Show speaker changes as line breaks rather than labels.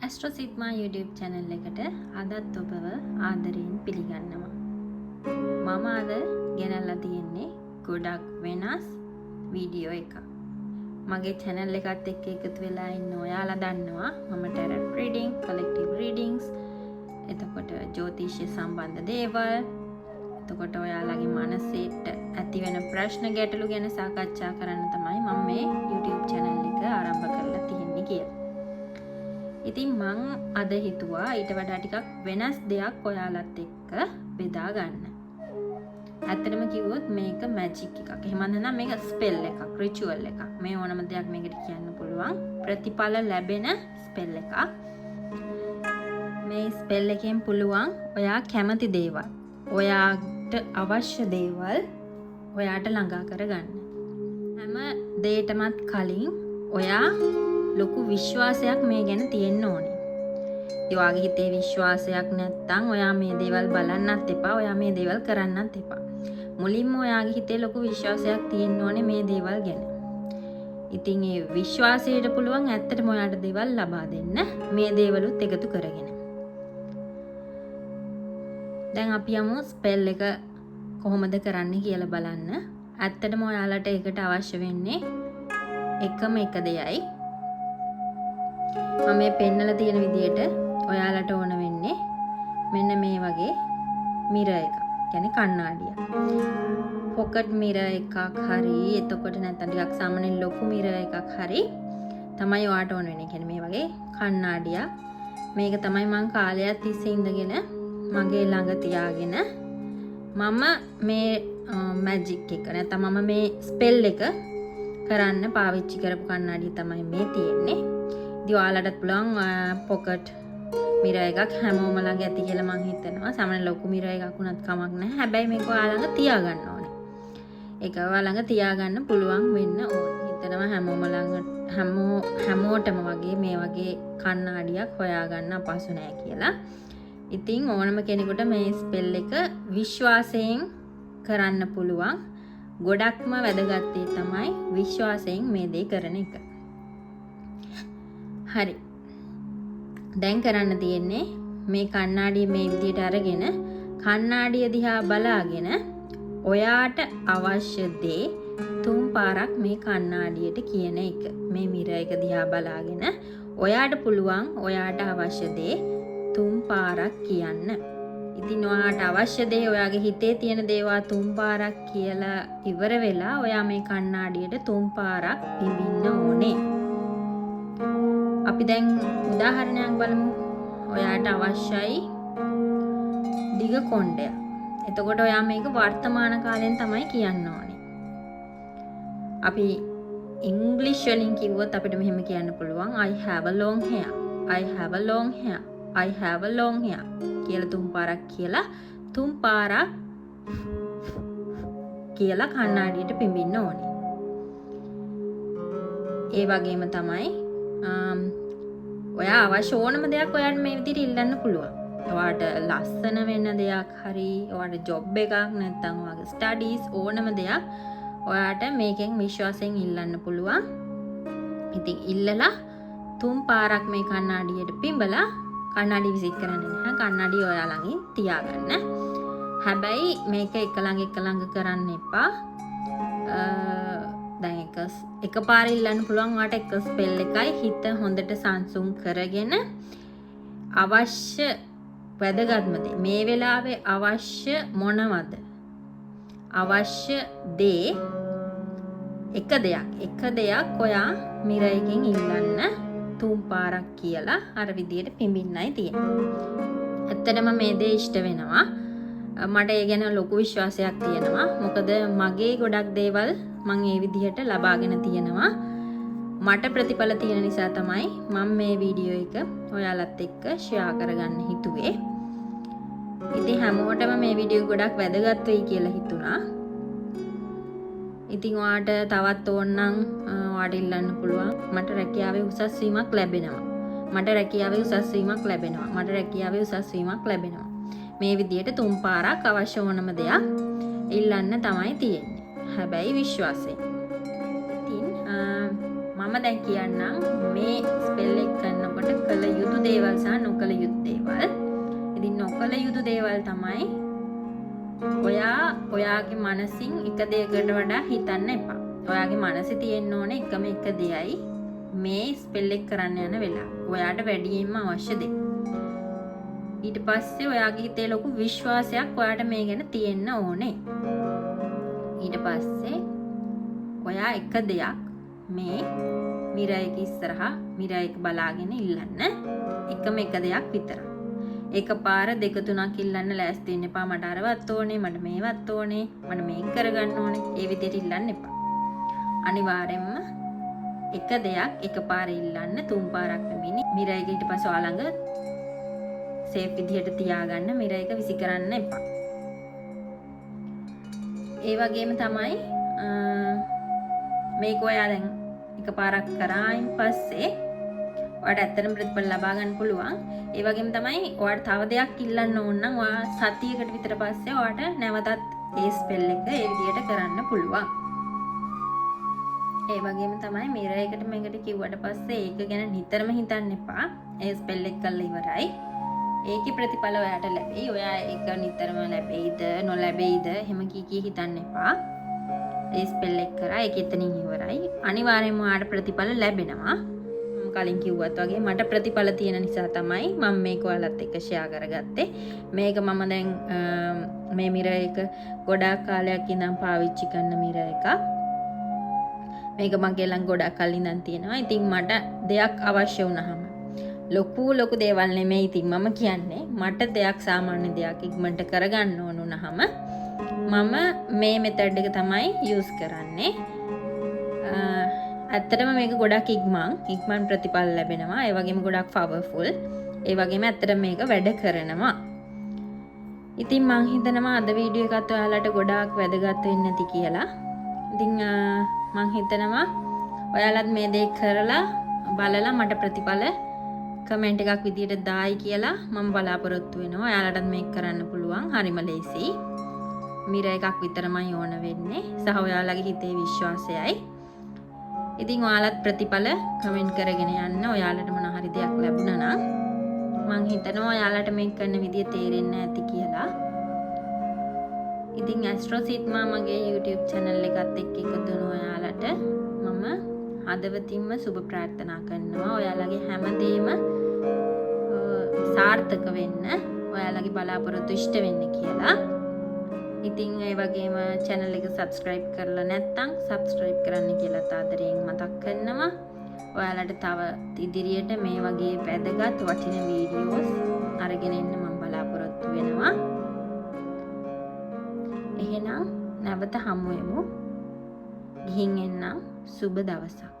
ඇස්ට්‍රොසිග්මා YouTube channel එකට අදත් ඔබව ආදරයෙන් පිළිගන්නවා. මම අද ගෙනල්ලා තියෙන්නේ ගොඩක් වෙනස් වීඩියෝ එකක්. මගේ channel එකත් එක්ක එකතු වෙලා ඉන්න ඔයාලා දන්නවා මම tarot reading, collective readings, එතකොට ජ්‍යොතිෂය සම්බන්ධ දේවල්, එතකොට ඔයාලගේ මනසේට ඇති වෙන ප්‍රශ්න ගැටලු ගැන සාකච්ඡා කරන්න තමයි මම මේ YouTube channel එක ආරම්භ කරලා තියෙන්නේ කියලා. ඉතින් මං අද හිතුවා ඊට වඩා ටිකක් වෙනස් දෙයක් ඔයාලත් එක්ක බෙදා ගන්න. ඇත්තටම කිව්වොත් මේක මැජික් එකක්. එහෙම නැත්නම් මේක ස්පෙල් එකක්, රිචුවල් එකක්. මේ ඕනම දෙයක් මේකට කියන්න පුළුවන්. ප්‍රතිඵල ලැබෙන ස්පෙල් එකක්. මේ ස්පෙල් එකෙන් පුළුවන් ඔයා කැමති දේවල්, ඔයාට අවශ්‍ය දේවල් ඔයාට ළඟා කරගන්න. හැම දෙයකටමත් කලින් ඔයා ලොකු විශ්වාසයක් මේ ගැන තියෙන්න ඕනේ. ඒ වගේ හිතේ විශ්වාසයක් නැත්නම් ඔයා මේ දේවල් බලන්නත් එපා, ඔයා මේ දේවල් කරන්නත් එපා. මුලින්ම ඔයාගේ හිතේ ලොකු විශ්වාසයක් තියෙන්න ඕනේ මේ දේවල් ගැන. ඉතින් ඒ විශ්වාසයට පුළුවන් ඇත්තටම ඔයාට දේවල් ලබා දෙන්න මේ දේවලුත් එකතු කරගෙන. දැන් අපි යමු ස්පෙල් එක කොහොමද කරන්නේ කියලා බලන්න. ඇත්තටම ඔයාලට ඒකට අවශ්‍ය වෙන්නේ එකම එක දෙයයි. මම මේ පෙන්නලා තියෙන විදිහට ඔයාලට ඕන වෙන්නේ මෙන්න මේ වගේ මිරර් එකක්. කියන්නේ කණ්ණාඩියක්. පොකට් මිරර් එකක් හරි, එතකොට නැත්නම් ටිකක් සාමාන්‍ය ලොකු මිරර් එකක් හරි තමයි ඔයාට ඕන වෙන්නේ. කියන්නේ මේ වගේ කණ්ණාඩියක්. මේක තමයි මම කාලයක් තිස්සේ ඉඳගෙන මගේ ළඟ තියාගෙන මම මේ මැජික් එක නැත්නම් මම මේ ස්පෙල් එක කරන්න පාවිච්චි කරපු කණ්ණාඩිය තමයි මේ තියෙන්නේ. ඉතින් ඔයාලටත් පුළුවන් පොකට් මිරර් එකක් හැමෝම ළඟ ඇති කියලා මම හිතනවා. සාමාන්‍ය ලොකු මිරර් එකක් වුණත් කමක් නැහැ. හැබැයි මේක ඔයාලා ළඟ තියාගන්න ඕනේ. ඒක ඔයාලා ළඟ තියාගන්න පුළුවන් වෙන්න ඕනේ. හිතනවා හැමෝටම වගේ මේ වගේ කණ්ණාඩියක් හොයාගන්න අපහසු නෑ කියලා. ඉතින් ඕනම කෙනෙකුට මේ ස්පෙල් එක විශ්වාසයෙන් කරන්න පුළුවන්. ගොඩක්ම වැදගත් තමයි විශ්වාසයෙන් මේ දේ කරන එක. හරි. දැන් කරන්න තියෙන්නේ මේ කණ්ණාඩිය මේ විදිහට අරගෙන කණ්ණාඩිය දිහා බලාගෙන ඔයාට අවශ්‍ය දේ 3 පාරක් මේ කණ්ණාඩියට කියන එක. මේ මිරර් එක දිහා බලාගෙන ඔයාට පුළුවන් ඔයාට අවශ්‍ය දේ 3 පාරක් කියන්න. ඉතින් ඔයාට අවශ්‍ය දේ ඔයාගේ හිතේ තියෙන දේවා 3 පාරක් කියලා ඉවර වෙලා ඔයා මේ කණ්ණාඩියට 3 පාරක් පිඹින්න ඕනේ. අපි දැන් උදාහරණයක් බලමු. ඔයාට අවශ්‍යයි දිග කොණ්ඩයක්. එතකොට ඔයා මේක වර්තමාන කාලෙන් තමයි කියන්න ඕනේ. අපි ඉංග්‍රීසි වලින් කිව්වොත් අපිට මෙහෙම කියන්න පුළුවන් I have a long hair. I have a long hair. I have a long hair කියලා 3 පාරක් කියලා 3 පාරක් කියලා කණ්ණාඩියට පිඹින්න ඕනේ. ඒ වගේම තමයි ඔයා අවශ්‍ය ඕනම දෙයක් ඔයාට මේ විදිහට ඉල්ලන්න පුළුවන්. ඔයාට ලස්සන වෙන දෙයක් හරි, ඔයාට ජොබ් එකක් නැත්නම් ඔයාගේ ස්ටඩීස් ඕනම දෙයක් ඔයාට මේකෙන් විශ්වාසයෙන් ඉල්ලන්න පුළුවන්. ඉතින් ඉල්ලලා 3 පාරක් මේ කණ්ණාඩියට පිඹලා කණ්ණාඩි විසිට කරන්නේ නැහැ. කණ්ණාඩි ඔයා ළඟින් තියාගන්න. හැබැයි මේක එක ළඟ කරන්න එපා. දැන් එකපාර ඉල්ලන්න පුළුවන්. ඔයාට එක ස්පෙල් එකයි හිත හොඳට සංසුන් කරගෙන අවශ්‍ය වැදගත්ම දේ මේ වෙලාවේ අවශ්‍ය මොනවද? අවශ්‍ය දේ එක දෙයක් ඔයා මිරර් එකෙන් ඉල්ලන්න 3 පාරක් කියලා අර විදියට පිඹින්නයි තියෙන්නේ. ඇත්තටම මේ දේ ඉෂ්ට වෙනවා. මට ඒ ගැන ලොකු විශ්වාසයක් තියෙනවා. මොකද මගේ ගොඩක් දේවල් මම ඒ විදිහට ලබාගෙන තියෙනවා. මට ප්‍රතිඵල තියෙන නිසා තමයි මම මේ වීඩියෝ එක ඔයාලත් එක්ක ෂෙයා කරගන්න හිතුවේ. ඉතින් හැමෝටම මේ වීඩියෝ ගොඩක් වැදගත් වෙයි කියලා හිතුණා. ඉතින් ඔයාට තවත් ඕනනම් ඔයාට ඉල්ලන්න පුළුවන්. මට රැකියාවේ උසස් වීමක් ලැබෙනවා. මට රැකියාවේ උසස් වීමක් ලැබෙනවා. මේ විදිහට 3 පාරක් අවශ්‍ය ඕනම දෙයක් ඉල්ලන්න තමයි තියෙන්නේ. හැබැයි විශ්වාසයෙන්. ඉතින් මම දැන් කියන්නම් මේ ස්පෙල් එක කරනකොට කළ යුතු දේවල් සහ නොකළ යුතු දේවල්. ඉතින් නොකළ යුතු දේවල් තමයි ඔයාගේ මනසින් එක දෙයකට වඩා හිතන්න එපා. ඔයාගේ මනසේ තියෙන්න ඕනේ එකම එක දෙයයි මේ ස්පෙල් එක කරන්න යන වෙලාව. ඔයාට වැඩියෙන්ම අවශ්‍ය දේ. ඊට පස්සේ ඔයාගේ හිතේ ලොකු විශ්වාසයක් ඔයාට මේ ගැන තියෙන්න ඕනේ. ඊට පස්සේ ඔයා එක දෙයක් මේ මිරයක ඉස්සරහා මිරයක බලාගෙන ඉල්ලන්න. එකම එක දෙයක් විතරයි. එකපාර දෙක තුනක් ඉල්ලන්න ලෑස්ති වෙන්න එපා. මට අරවත් ඕනේ, මට මේවත් ඕනේ, මට මේක කරගන්න ඕනේ. ඒ විදිහට ඉල්ලන්න එපා. අනිවාර්යෙන්ම එක දෙයක් එකපාර ඉල්ලන්න. තුන් පාරක් නෙමෙයි. මිරයක ඊට පස්සේ ඔයාලඟ සේෆ් විදිහට තියාගන්න. මිරයක විසි කරන්න එපා. ඒ වගේම තමයි මේක ඔයා දැන් එකපාරක් කරායින් පස්සේ ඔයාට ඇත්තටම ප්‍රතිඵල ලබා ගන්න පුළුවන්. ඒ වගේම තමයි ඔයාට තව දෙයක් ඉල්ලන්න ඕන නම් ඔයා සතියකට විතර පස්සේ ඔයාට නැවතත් ඒ ස්පෙල් එක ඒ විදිහට කරන්න පුළුවන්. ඒ වගේම තමයි මිරයකට මේකට කිව්වට පස්සේ ඒක ගැන නිතරම හිතන්න එපා. ඒ ස්පෙල් එක කරලා ඉවරයි. ඒකේ ප්‍රතිඵල ඔයාට ලැබෙයි. ඔයා ඒක නිතරම ලැබෙයිද නොලැබෙයිද එහෙම කී හිතන්න එපා. ඒ ස්පෙල් එක කරා ඒක එතනින් ඉවරයි. අනිවාර්යයෙන්ම ඔයාට ප්‍රතිඵල ලැබෙනවා. මම කලින් කිව්වත් වගේ මට ප්‍රතිඵල තියෙන නිසා තමයි මම මේක ඔයාලත් එක්ක ෂෙයා කරගත්තේ. මේක මම දැන් මේ මිරර් එක ගොඩාක් කාලයක් ඉඳන් පාවිච්චි කරන මිරර් එකක්. මේක මගේ ළඟ ගොඩාක් කල් ඉඳන් තියෙනවා. ඉතින් මට දෙයක් අවශ්‍ය වුණාම ලොකු දේවල් නෙමෙයි ඉතින් මම කියන්නේ මට දෙයක් සාමාන්‍ය දෙයක් ඉක්මනට කරගන්න ඕන වුණාම මම මේ මෙතඩ් එක තමයි යූස් කරන්නේ. ඇත්තටම මේක ගොඩක් ඉක්මන් ප්‍රතිඵල ලැබෙනවා. ඒ වගේම ගොඩක් පවර්ෆුල්. ඒ වගේම ඇත්තටම මේක වැඩ කරනවා. ඉතින් මං හිතනවා අද වීඩියෝ එකත් ඔයාලට ගොඩාක් වැදගත් වෙන්න ඇති කියලා. ඉතින් මං හිතනවා ඔයාලත් මේ දේ කරලා බලලා මට ප්‍රතිඵල කමෙන්ට් එකක් විදියට දායි කියලා මම බලාපොරොත්තු වෙනවා. ඔයාලටත් මේක කරන්න පුළුවන්. හරිම ලේසි. මිර එකක් විතරමයි ඕන වෙන්නේ. සහ ඔයාලගේ හිතේ විශ්වාසයයි. ඉතින් ඔයාලත් ප්‍රතිඵල කමෙන්ට් කරගෙන යන්න. ඔයාලට මොන හරි දෙයක් ලැබුණා නම් මං හිතනවා ඔයාලට මේක කරන විදිය තේරෙන්න ඇති කියලා. ඉතින් ඇස්ට්‍රෝසිට්මා මගේ YouTube channel එකත් එක්ක එකතු වෙන ඔයාලට මම හදවතින්ම සුබ ප්‍රාර්ථනා කරනවා. ඔයාලගේ හැමදේම සාර්ථක වෙන්න, ඔයාලගේ බලාපොරොත්තු ඉෂ්ට වෙන්න කියලා. ඉතින් ඒ වගේම channel එක subscribe කරලා නැත්නම් subscribe කරන්න කියලා ආදරයෙන් මතක් කරනවා. ඔයාලට තව ඉදිරියට මේ වගේ වැදගත් වටින වීඩියෝස් අරගෙන එන්න මම බලාපොරොත්තු වෙනවා. එහෙනම් නැවත හමු වෙමු. ගිහින් එන්නම්. සුබ දවසක්.